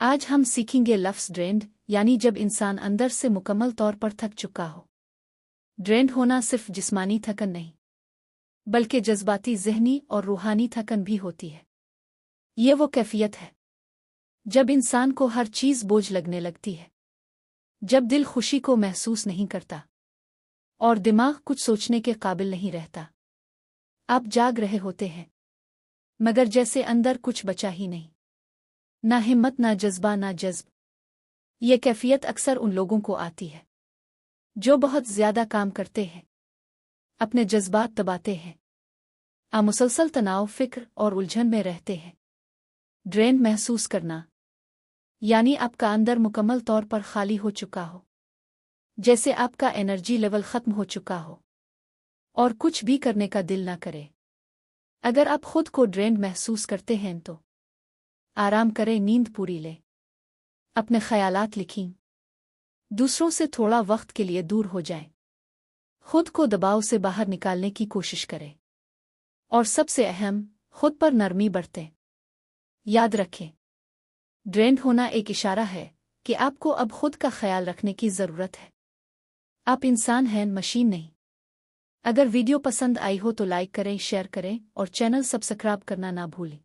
آج ہم سیکھیں گے لفظ ڈرینڈ، یعنی جب انسان اندر سے مکمل طور پر تھک چکا ہو۔ ڈرینڈ ہونا صرف جسمانی تھکن نہیں، بلکہ جذباتی، ذہنی اور روحانی تھکن بھی ہوتی ہے۔ یہ وہ کیفیت ہے جب انسان کو ہر چیز بوجھ لگنے لگتی ہے، جب دل خوشی کو محسوس نہیں کرتا اور دماغ کچھ سوچنے کے قابل نہیں رہتا۔ آپ جاگ رہے ہوتے ہیں، مگر جیسے اندر کچھ بچا ہی نہیں، نہ ہمت، نہ جذبہ، نہ جذب۔ یہ کیفیت اکثر ان لوگوں کو آتی ہے جو بہت زیادہ کام کرتے ہیں، اپنے جذبات دباتے ہیں، مسلسل تناؤ، فکر اور الجھن میں رہتے ہیں۔ ڈرین محسوس کرنا یعنی آپ کا اندر مکمل طور پر خالی ہو چکا ہو، جیسے آپ کا انرجی لیول ختم ہو چکا ہو اور کچھ بھی کرنے کا دل نہ کرے۔ اگر آپ خود کو ڈرینڈ محسوس کرتے ہیں تو آرام کریں، نیند پوری لیں، اپنے خیالات لکھیں، دوسروں سے تھوڑا وقت کے لیے دور ہو جائیں، خود کو دباؤ سے باہر نکالنے کی کوشش کریں، اور سب سے اہم، خود پر نرمی برتیں۔ یاد رکھیں، ڈرینڈ ہونا ایک اشارہ ہے کہ آپ کو اب خود کا خیال رکھنے کی ضرورت ہے۔ آپ انسان ہیں، مشین نہیں۔ اگر ویڈیو پسند آئی ہو تو لائک کریں، شیئر کریں اور چینل سبسکرائب کرنا نہ بھولیں۔